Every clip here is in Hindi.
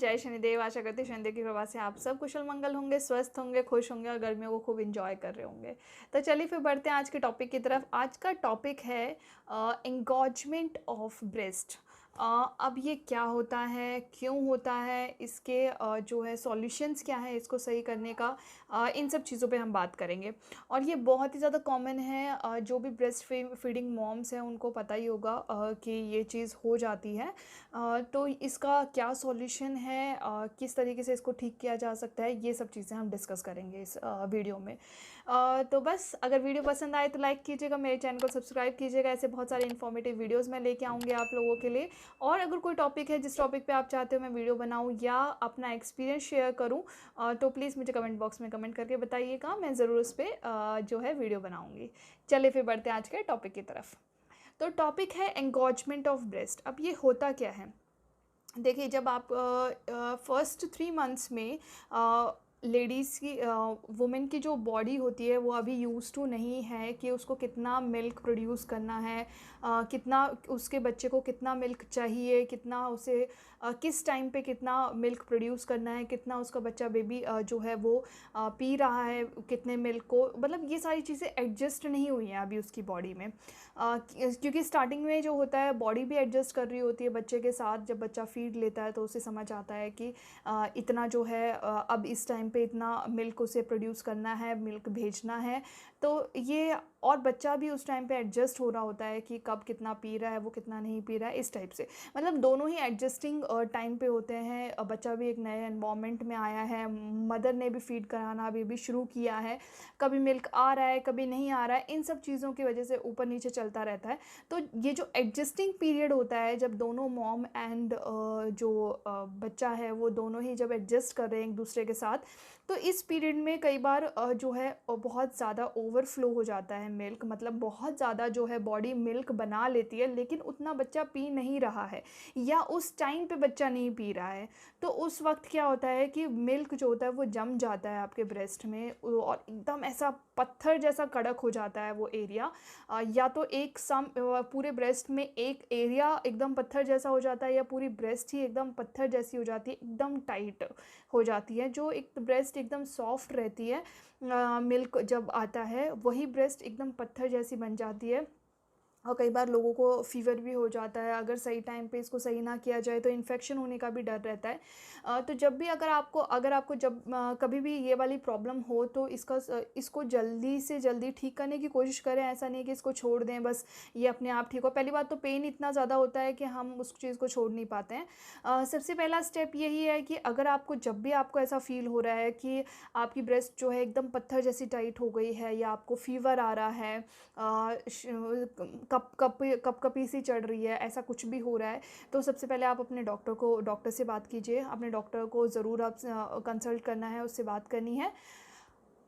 जय शनिदेव। आशा करती हूँ शनिदेव की कृपा से आप सब कुशल मंगल होंगे, स्वस्थ होंगे, खुश होंगे और गर्मियों को खूब एंजॉय कर रहे होंगे। तो चलिए फिर बढ़ते हैं आज के टॉपिक की तरफ। आज का टॉपिक है एंगॉजमेंट ऑफ ब्रेस्ट। अब ये क्या होता है, क्यों होता है, इसके जो है सॉल्यूशंस क्या है इसको सही करने का, इन सब चीज़ों पे हम बात करेंगे। और ये बहुत ही ज़्यादा कॉमन है, जो भी ब्रेस्ट फीडिंग मॉम्स हैं उनको पता ही होगा कि ये चीज़ हो जाती है। तो इसका क्या सॉल्यूशन है, किस तरीके से इसको ठीक किया जा सकता है, ये सब चीज़ें हम डिस्कस करेंगे इस वीडियो में। तो बस अगर वीडियो पसंद आए तो लाइक कीजिएगा, मेरे चैनल को सब्सक्राइब कीजिएगा। ऐसे बहुत सारे इन्फॉर्मेटिव वीडियोस मैं लेके आऊँगी आप लोगों के लिए। और अगर कोई टॉपिक है जिस टॉपिक पे आप चाहते हो मैं वीडियो बनाऊँ या अपना एक्सपीरियंस शेयर करूँ, तो प्लीज़ मुझे कमेंट बॉक्स में कमेंट करके बताइएगा, मैं ज़रूर उस पर जो है वीडियो बनाऊँगी। चलिए फिर बढ़ते हैं आज के टॉपिक की तरफ। तो टॉपिक है एंगॉजमेंट ऑफ ब्रेस्ट। अब ये होता क्या है, देखिए जब आप फर्स्ट 3 मंथ्स में लेडीज़ की वुमेन की जो बॉडी होती है वो अभी यूज़ टू नहीं है कि उसको कितना मिल्क प्रोड्यूस करना है, कितना उसके बच्चे को कितना मिल्क चाहिए, कितना उसे किस टाइम पे कितना मिल्क प्रोड्यूस करना है, कितना उसका बच्चा बेबी जो है वो पी रहा है, कितने मिल्क को, मतलब ये सारी चीज़ें एडजस्ट नहीं हुई हैं अभी उसकी बॉडी में। क्योंकि स्टार्टिंग में जो होता है बॉडी भी एडजस्ट कर रही होती है बच्चे के साथ। जब बच्चा फीड लेता है तो उसे समझ आता है कि इतना जो है अब इस टाइम पे इतना मिल्क उसे प्रोड्यूस करना है, मिल्क भेजना है। तो ये और बच्चा भी उस टाइम पे एडजस्ट हो रहा होता है कि कब कितना पी रहा है, वो कितना नहीं पी रहा है, इस टाइप से। मतलब दोनों ही एडजस्टिंग टाइम पे होते हैं। बच्चा भी एक नए एनवायरनमेंट में आया है, मदर ने भी फीड कराना अभी शुरू किया है, कभी मिल्क आ रहा है कभी नहीं आ रहा है, इन सब चीज़ों की वजह से ऊपर नीचे चलता रहता है। तो ये जो एडजस्टिंग पीरियड होता है, जब दोनों मॉम एंड जो बच्चा है वो दोनों ही जब एडजस्ट कर रहे हैं एक दूसरे के साथ, तो इस पीरियड में कई बार जो है बहुत ज़्यादा ओवरफ्लो हो जाता है मिल्क। मतलब बहुत ज़्यादा जो है बॉडी मिल्क बना लेती है लेकिन उतना बच्चा पी नहीं रहा है या उस टाइम पे बच्चा नहीं पी रहा है। तो उस वक्त क्या होता है कि मिल्क जो होता है वो जम जाता है आपके ब्रेस्ट में और एकदम ऐसा पत्थर जैसा कड़क हो जाता है वो एरिया। या तो एक पूरे ब्रेस्ट में एक एरिया एकदम पत्थर जैसा हो जाता है या पूरी ब्रेस्ट ही एकदम पत्थर जैसी हो जाती है, एकदम टाइट हो जाती है। जो एक ब्रेस्ट एकदम सॉफ्ट रहती है मिल्क जब आता है, वही ब्रेस्ट एकदम पत्थर जैसी बन जाती है। और कई बार लोगों को फ़ीवर भी हो जाता है, अगर सही टाइम पे इसको सही ना किया जाए तो इन्फेक्शन होने का भी डर रहता है। तो जब भी अगर आपको जब कभी भी ये वाली प्रॉब्लम हो तो इसको जल्दी से जल्दी ठीक करने की कोशिश करें। ऐसा नहीं कि इसको छोड़ दें बस ये अपने आप ठीक हो। पहली बात तो पेन इतना ज़्यादा होता है कि हम उस चीज़ को छोड़ नहीं पाते हैं। सबसे पहला स्टेप यही है कि अगर आपको जब भी आपको ऐसा फ़ील हो रहा है कि आपकी ब्रेस्ट जो है एकदम पत्थर जैसी टाइट हो गई है या आपको फ़ीवर आ रहा है, कपकपी सी चढ़ रही है, ऐसा कुछ भी हो रहा है, तो सबसे पहले आप अपने डॉक्टर से बात कीजिए। अपने डॉक्टर को ज़रूर आप कंसल्ट करना है, उससे बात करनी है।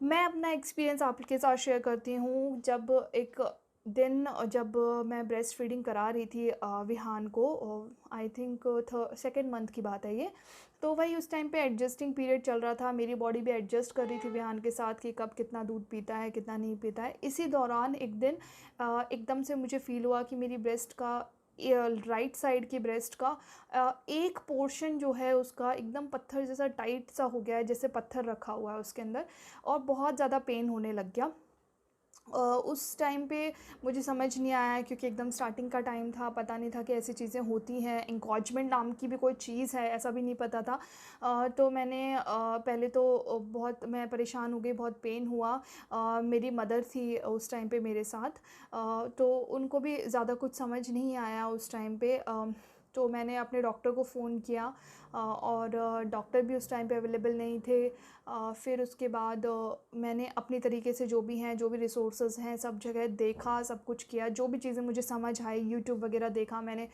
मैं अपना एक्सपीरियंस आपके साथ शेयर करती हूँ। जब एक दिन जब मैं ब्रेस्ट फीडिंग करा रही थी विहान को, आई थिंक सेकेंड मंथ की बात है ये। तो वही उस टाइम पे एडजस्टिंग पीरियड चल रहा था, मेरी बॉडी भी एडजस्ट कर रही थी विहान के साथ कि कब कितना दूध पीता है कितना नहीं पीता है। इसी दौरान एक दिन एकदम से मुझे फ़ील हुआ कि मेरी ब्रेस्ट का राइट साइड की ब्रेस्ट का एक पोर्शन जो है उसका एकदम पत्थर जैसा टाइट सा हो गया है, जैसे पत्थर रखा हुआ है उसके अंदर, और बहुत ज़्यादा पेन होने लग गया। उस टाइम पे मुझे समझ नहीं आया क्योंकि एकदम स्टार्टिंग का टाइम था, पता नहीं था कि ऐसी चीज़ें होती हैं, एंकॉजमेंट नाम की भी कोई चीज़ है ऐसा भी नहीं पता था। तो मैंने पहले तो बहुत मैं परेशान हो गई, बहुत पेन हुआ। मेरी मदर थी उस टाइम पे मेरे साथ, तो उनको भी ज़्यादा कुछ समझ नहीं आया उस टाइम पे। तो मैंने अपने डॉक्टर को फ़ोन किया और डॉक्टर भी उस टाइम पे अवेलेबल नहीं थे। फिर उसके बाद मैंने अपनी तरीके से जो भी हैं, जो भी रिसोर्सेज हैं, सब जगह देखा, सब कुछ किया, जो भी चीज़ें मुझे समझ आई, यूट्यूब वगैरह देखा मैंने।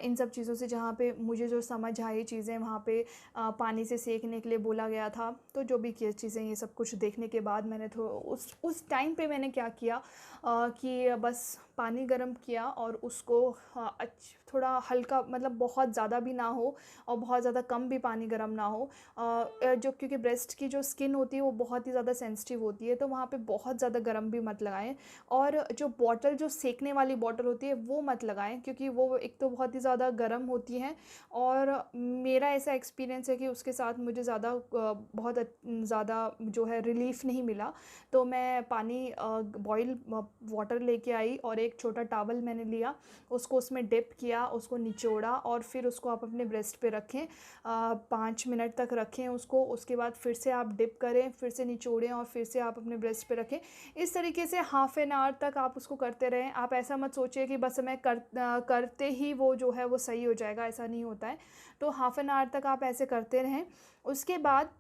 इन सब चीज़ों से जहाँ पे मुझे जो समझ आई चीज़ें, वहाँ पे पानी से सेकने के लिए बोला गया था। तो जो भी किया चीज़ें, ये सब कुछ देखने के बाद मैंने तो उस टाइम पे मैंने क्या किया कि बस पानी गर्म किया और उसको थोड़ा हल्का, मतलब बहुत ज़्यादा भी ना हो और बहुत ज़्यादा कम भी पानी गर्म ना हो। जो क्योंकि ब्रेस्ट की जो स्किन होती है वो बहुत ही ज़्यादा सेंसिटिव होती है, तो वहाँ पे बहुत ज़्यादा गर्म भी मत लगाएँ। और जो बॉटल, जो सेकने वाली बॉटल होती है वो मत लगाएँ, क्योंकि वो एक तो बहुत ही ज़्यादा गर्म होती हैं। और मेरा ऐसा एक्सपीरियंस है कि उसके साथ मुझे ज़्यादा बहुत ज़्यादा जो है रिलीफ़ नहीं मिला। तो मैं पानी बॉयल वाटर लेके आई और एक छोटा टॉवल मैंने लिया, उसको उसमें डिप किया, उसको निचोड़ा और फिर उसको आप अपने ब्रेस्ट पे रखें। 5 मिनट तक रखें उसको, उसके बाद फिर से आप डिप करें, फिर से निचोड़ें और फिर से आप अपने ब्रेस्ट पे रखें। इस तरीके से हाफ़ एन आवर तक आप उसको करते रहें। आप ऐसा मत सोचिए कि बस मैं करते ही वो जो है वो सही हो जाएगा, ऐसा नहीं होता है। तो हाफ़ एन आवर तक आप ऐसे करते रहें। उसके बाद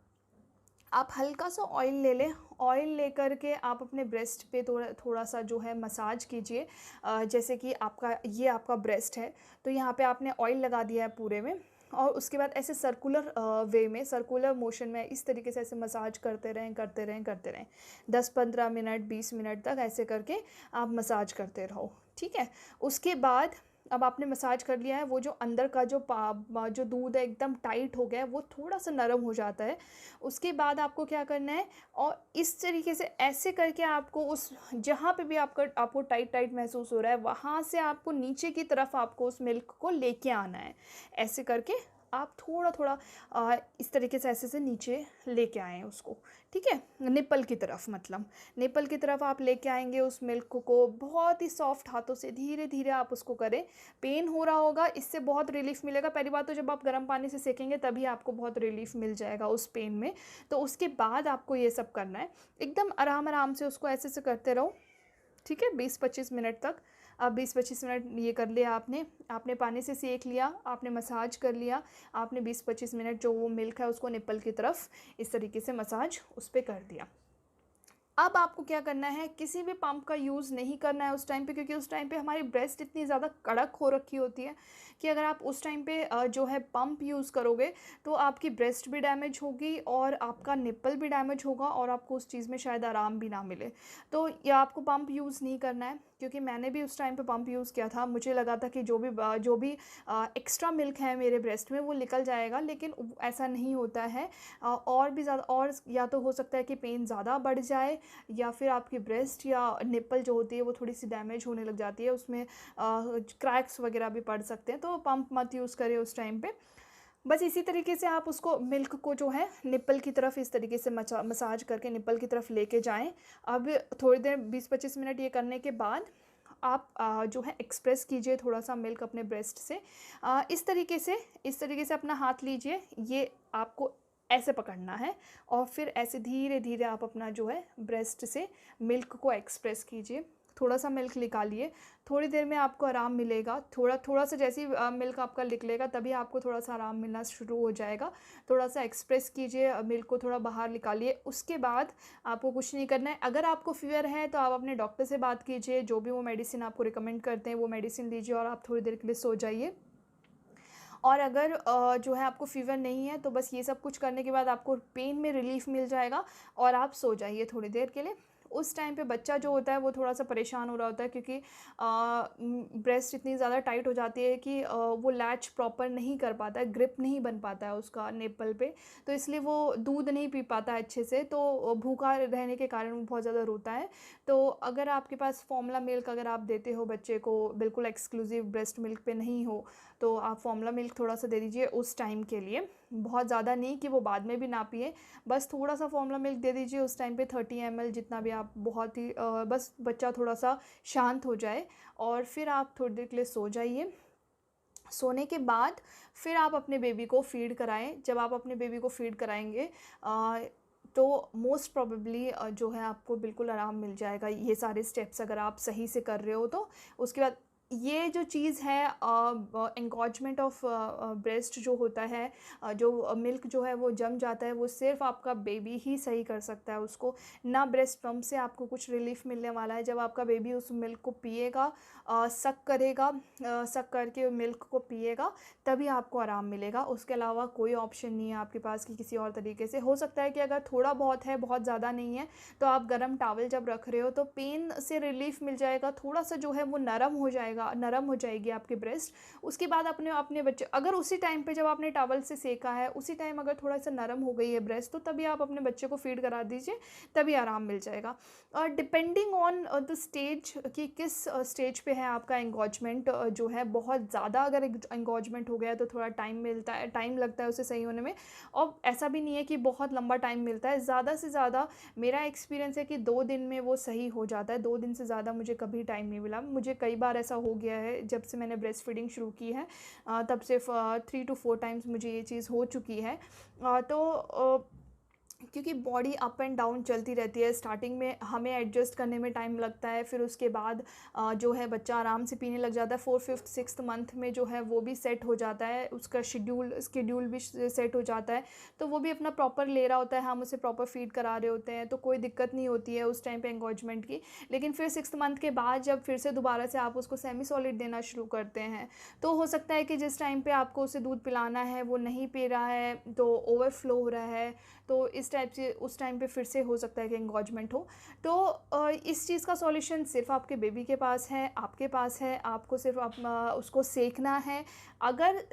आप हल्का सा ऑयल ले लें। ऑयल लेकर के आप अपने ब्रेस्ट पे थोड़ा थोड़ा सा जो है मसाज कीजिए। जैसे कि आपका ब्रेस्ट है, तो यहाँ पे आपने ऑयल लगा दिया है पूरे में, और उसके बाद ऐसे सर्कुलर वे में, सर्कुलर मोशन में इस तरीके से ऐसे मसाज करते रहें, करते रहें, करते रहें। 10-15 मिनट, 20 मिनट तक ऐसे करके आप मसाज करते रहो, ठीक है। उसके बाद अब आपने मसाज कर लिया है, वो जो अंदर का जो दूध है एकदम टाइट हो गया है, वो थोड़ा सा नरम हो जाता है। उसके बाद आपको क्या करना है, और इस तरीके से ऐसे करके आपको उस जहाँ पे भी आपको टाइट टाइट महसूस हो रहा है, वहाँ से आपको नीचे की तरफ आपको उस मिल्क को लेके आना है। ऐसे करके आप थोड़ा थोड़ा इस तरीके से ऐसे से नीचे लेके आएँ उसको, ठीक है। निप्पल की तरफ, मतलब निप्पल की तरफ आप लेके आएंगे उस मिल्क को। बहुत ही सॉफ्ट हाथों से धीरे धीरे आप उसको करें। पेन हो रहा होगा, इससे बहुत रिलीफ मिलेगा। पहली बात तो जब आप गर्म पानी से सेकेंगे तभी आपको बहुत रिलीफ मिल जाएगा उस पेन में। तो उसके बाद आपको ये सब करना है, एकदम आराम आराम से उसको ऐसे से करते रहो, ठीक है, 20-25 मिनट तक। अब 20-25 मिनट ये कर लिया आपने, आपने पानी से सेक लिया, आपने मसाज कर लिया, आपने 20-25 मिनट जो वो मिल्क है उसको निप्पल की तरफ इस तरीके से मसाज उस पर कर दिया। अब आपको क्या करना है, किसी भी पंप का यूज़ नहीं करना है उस टाइम पे, क्योंकि उस टाइम पे हमारी ब्रेस्ट इतनी ज़्यादा कड़क हो रखी होती है कि अगर आप उस टाइम पे जो है पंप यूज़ करोगे तो आपकी ब्रेस्ट भी डैमेज होगी और आपका निप्पल भी डैमेज होगा और आपको उस चीज़ में शायद आराम भी ना मिले। तो ये आपको पंप यूज़ नहीं करना है, क्योंकि मैंने भी उस टाइम पे पंप यूज़ किया था। मुझे लगा था कि जो भी एक्स्ट्रा मिल्क है मेरे ब्रेस्ट में वो निकल जाएगा, लेकिन ऐसा नहीं होता है। और भी ज़्यादा, और या तो हो सकता है कि पेन ज़्यादा बढ़ जाए, या फिर आपकी ब्रेस्ट या निप्पल जो होती है वो थोड़ी सी डैमेज होने लग जाती है, उसमें क्रैक्स वगैरह भी पड़ सकते हैं। तो पंप मत यूज़ करें उस टाइम पे। बस इसी तरीके से आप उसको मिल्क को जो है निप्पल की तरफ इस तरीके से मसाज करके निप्पल की तरफ लेके जाएं। अब थोड़ी देर 20-25 मिनट ये करने के बाद आप जो है एक्सप्रेस कीजिए थोड़ा सा मिल्क अपने ब्रेस्ट से। इस तरीके से अपना हाथ लीजिए, ये आपको ऐसे पकड़ना है और फिर ऐसे धीरे धीरे आप अपना जो है ब्रेस्ट से मिल्क को एक्सप्रेस कीजिए। थोड़ा सा मिल्क निकालिए, थोड़ी देर में आपको आराम मिलेगा। थोड़ा थोड़ा सा जैसे ही मिल्क आपका निकलेगा तभी आपको थोड़ा सा आराम मिलना शुरू हो जाएगा। थोड़ा सा एक्सप्रेस कीजिए, मिल्क को थोड़ा बाहर निकालिए। उसके बाद आपको कुछ नहीं करना है। अगर आपको फीवर है तो आप अपने डॉक्टर से बात कीजिए, जो भी वो मेडिसिन आपको रिकमेंड करते हैं वो मेडिसिन लीजिए और आप थोड़ी देर के लिए सो जाइए। और अगर जो है आपको फ़ीवर नहीं है तो बस ये सब कुछ करने के बाद आपको पेन में रिलीफ़ मिल जाएगा और आप सो जाइए थोड़ी देर के लिए। उस टाइम पे बच्चा जो होता है वो थोड़ा-सा परेशान हो रहा होता है, क्योंकि ब्रेस्ट इतनी ज़्यादा टाइट हो जाती है कि वो लैच प्रॉपर नहीं कर पाता है, ग्रिप नहीं बन पाता है उसका निप्पल पे। तो इसलिए वो दूध नहीं पी पाता है अच्छे से, तो भूखा रहने के कारण वो बहुत ज़्यादा रोता है। तो अगर आपके पास फ़ॉर्मूला मिल्क अगर आप देते हो बच्चे को, बिल्कुल एक्सक्लूसिव ब्रेस्ट मिल्क पे नहीं हो, तो आप फ़ॉर्मूला मिल्क थोड़ा सा दे दीजिए उस टाइम के लिए। बहुत ज़्यादा नहीं कि वो बाद में भी ना पिए, बस थोड़ा सा फ़ॉर्मूला मिल्क दे दीजिए उस टाइम पे, 30 ml जितना भी आप, बहुत ही बस बच्चा थोड़ा सा शांत हो जाए और फिर आप थोड़ी देर के लिए सो जाइए। सोने के बाद फिर आप अपने बेबी को फ़ीड कराएँ। जब आप अपने बेबी को फ़ीड कराएँगे तो मोस्ट प्रोबेबली जो है आपको बिल्कुल आराम मिल जाएगा, ये सारे स्टेप्स अगर आप सही से कर रहे हो तो। उसके बाद ये जो चीज़ है एंगॉजमेंट ऑफ ब्रेस्ट जो होता है, जो मिल्क जो है वो जम जाता है, वो सिर्फ़ आपका बेबी ही सही कर सकता है उसको। ना ब्रेस्ट पम्प से आपको कुछ रिलीफ़ मिलने वाला है। जब आपका बेबी उस मिल्क को पिएगा, सक करेगा, सक करके मिल्क को पिएगा, तभी आपको आराम मिलेगा। उसके अलावा कोई ऑप्शन नहीं है आपके पास कि किसी और तरीके से। हो सकता है कि अगर थोड़ा बहुत है, बहुत ज़्यादा नहीं है, तो आप गर्म टॉवल जब रख रहे हो तो पेन से रिलीफ़ मिल जाएगा, थोड़ा सा जो है वो नरम हो जाएगा जाएगा, नरम हो जाएगी आपकी ब्रेस्ट। उसके बाद अपने अपने बच्चे अगर उसी टाइम पे जब आपने टॉवल से सेका है, उसी टाइम अगर थोड़ा-सा नरम हो गई है ब्रेस्ट, तो तभी आप अपने बच्चे को फीड करा दीजिए, तभी आराम मिल जाएगा। डिपेंडिंग ऑन द स्टेज कि किस स्टेज पे है आपका एंगॉजमेंट जो है, बहुत ज़्यादा अगर एंगॉजमेंट हो गया है तो थोड़ा टाइम लगता है उसे सही होने में। और ऐसा भी नहीं है कि बहुत लंबा टाइम मिलता है, ज़्यादा से ज़्यादा मेरा एक्सपीरियंस है कि 2 दिन में वो सही हो जाता है। 2 दिन से ज़्यादा मुझे कभी टाइम नहीं मिला। मुझे कई बार ऐसा हो गया है जब से मैंने ब्रेस्ट फीडिंग शुरू की है, तब से 3 टू 4 टाइम्स मुझे ये चीज़ हो चुकी है। क्योंकि बॉडी अप एंड डाउन चलती रहती है, स्टार्टिंग में हमें एडजस्ट करने में टाइम लगता है, फिर उसके बाद जो है बच्चा आराम से पीने लग जाता है। 4th 5th 6th मंथ में जो है वो भी सेट हो जाता है, उसका शेड्यूल भी सेट हो जाता है, तो वो भी अपना प्रॉपर ले रहा होता है, हम उसे प्रॉपर फीड करा रहे होते हैं, तो कोई दिक्कत नहीं होती है उस टाइम पे एंगॉजमेंट की। लेकिन फिर 6th मंथ के बाद जब फिर से दोबारा से आप उसको सेमी सॉलिड देना शुरू करते हैं, तो हो सकता है कि जिस टाइम पे आपको उसे दूध पिलाना है वो नहीं पी रहा है, तो ओवरफ्लो हो रहा है, तो इस टाइप से उस टाइम पे फिर से हो सकता है कि एंगॉजमेंट हो। तो इस चीज़ का सॉल्यूशन सिर्फ आपके बेबी के पास है, आपके पास है, आपको सिर्फ उसको सेकना है। अगर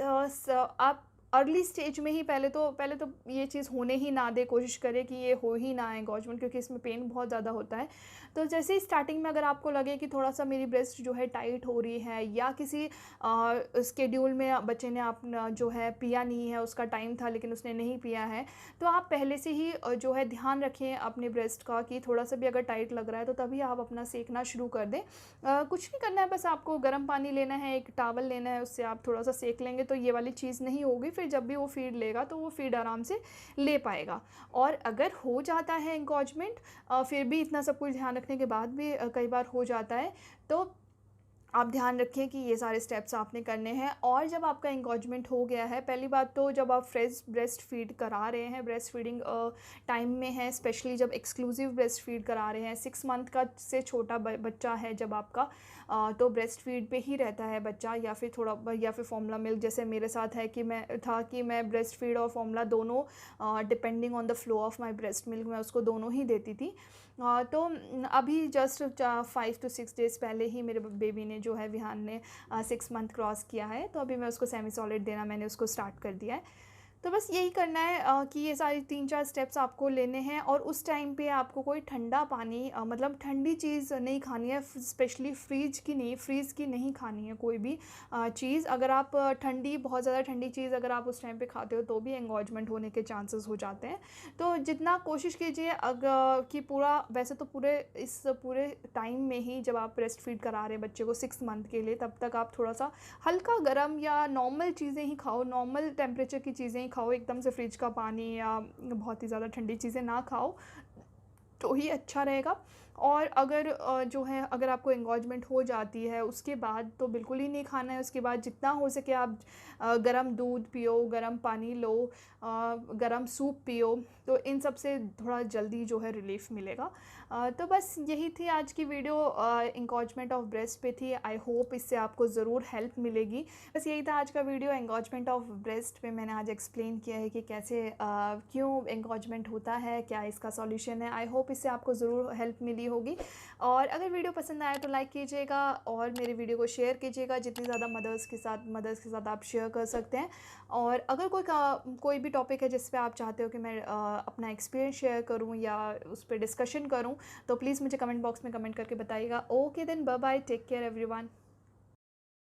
आप अर्ली स्टेज में ही पहले तो ये चीज़ होने ही ना दें, कोशिश करें कि ये हो ही ना एंगॉजमेंट, क्योंकि इसमें पेन बहुत ज़्यादा होता है। तो जैसे ही स्टार्टिंग में अगर आपको लगे कि थोड़ा-सा मेरी ब्रेस्ट जो है टाइट हो रही है, या किसी शेड्यूल में बच्चे ने अपना जो है पिया नहीं है, उसका टाइम था लेकिन उसने नहीं पिया है, तो आप पहले से ही जो है ध्यान रखें अपने ब्रेस्ट का कि थोड़ा-सा भी अगर टाइट लग रहा है तो तभी आप अपना सेकना शुरू कर दें। कुछ नहीं करना है, बस आपको गर्म पानी लेना है, एक टॉवल लेना है, उससे आप थोड़ा-सा सेक लेंगे तो ये वाली चीज़ नहीं होगी। फिर जब भी वो फीड लेगा तो वो फीड आराम से ले पाएगा। और अगर हो जाता है एंगॉजमेंट, फिर भी इतना सब कुछ ध्यान रखने के बाद भी कई बार हो जाता है, तो आप ध्यान रखें कि ये सारे स्टेप्स आपने करने हैं। और जब आपका एंगॉजमेंट हो गया है, पहली बात तो जब आप फ्रेश ब्रेस्ट फीड करा रहे हैं, ब्रेस्ट फीडिंग टाइम में है, स्पेशली जब एक्सक्लूसिव ब्रेस्ट फीड करा रहे हैं, 6 मंथ का से छोटा बच्चा है जब आपका, तो ब्रेस्ट फीड पे ही रहता है बच्चा, या फिर फॉर्मूला मिल्क, जैसे मेरे साथ है कि मैं ब्रेस्ट फीड और फॉर्मूला दोनों, depending on the flow of my breast milk, मैं उसको दोनों ही देती थी। तो अभी जस्ट 5 टू 6 डेज़ पहले ही मेरे बेबी ने जो है, विहान ने 6 मंथ क्रॉस किया है, तो अभी मैं उसको सेमी सॉलिड देना मैंने उसको स्टार्ट कर दिया है। तो बस यही करना है कि ये सारी 3-4 स्टेप्स आपको लेने हैं। और उस टाइम पे आपको कोई ठंडा पानी, मतलब ठंडी चीज़ नहीं खानी है, स्पेशली फ्रीज़ की नहीं खानी है कोई भी चीज़। अगर आप बहुत ज़्यादा ठंडी चीज़ अगर आप उस टाइम पे खाते हो तो भी एंगॉजमेंट होने के चांसेस हो जाते हैं। तो जितना कोशिश कीजिए कि वैसे तो पूरे टाइम में ही जब आप ब्रेस्ट फीड करा रहे हैं बच्चे को 6 मंथ के लिए, तब तक आप थोड़ा-सा हल्का गरम या नॉर्मल चीज़ें ही खाओ, नॉर्मल टेम्परेचर की चीज़ें ही खाओ, एकदम से फ्रिज का पानी या बहुत ही ज़्यादा ठंडी चीज़ें ना खाओ, तो ही अच्छा रहेगा। और अगर आपको एंगॉजमेंट हो जाती है उसके बाद तो बिल्कुल ही नहीं खाना है। उसके बाद जितना हो सके आप गरम दूध पियो, गरम पानी लो, गरम सूप पियो, तो इन सब से थोड़ा जल्दी जो है रिलीफ़ मिलेगा। तो बस यही थी आज की वीडियो, एंगॉजमेंट ऑफ ब्रेस्ट पे थी। आई होप इससे आपको ज़रूर हेल्प मिलेगी। बस यही था आज का वीडियो, एंगॉजमेंट ऑफ ब्रेस्ट पे मैंने आज एक्सप्लेन किया है कि कैसे क्यों एंगॉजमेंट होता है, क्या इसका सॉल्यूशन है। आई होप इससे आपको ज़रूर हेल्प मिली होगी। और अगर वीडियो पसंद आया तो लाइक कीजिएगा और मेरे वीडियो को शेयर कीजिएगा, जितनी ज़्यादा मदर्स के साथ आप शेयर कर सकते हैं। और अगर कोई भी टॉपिक है जिस पे आप चाहते हो कि मैं अपना एक्सपीरियंस शेयर करूं या उस पर डिस्कशन करूं, तो प्लीज़ मुझे कमेंट बॉक्स में कमेंट करके बताइएगा। Okay then, bye bye, take care everyone.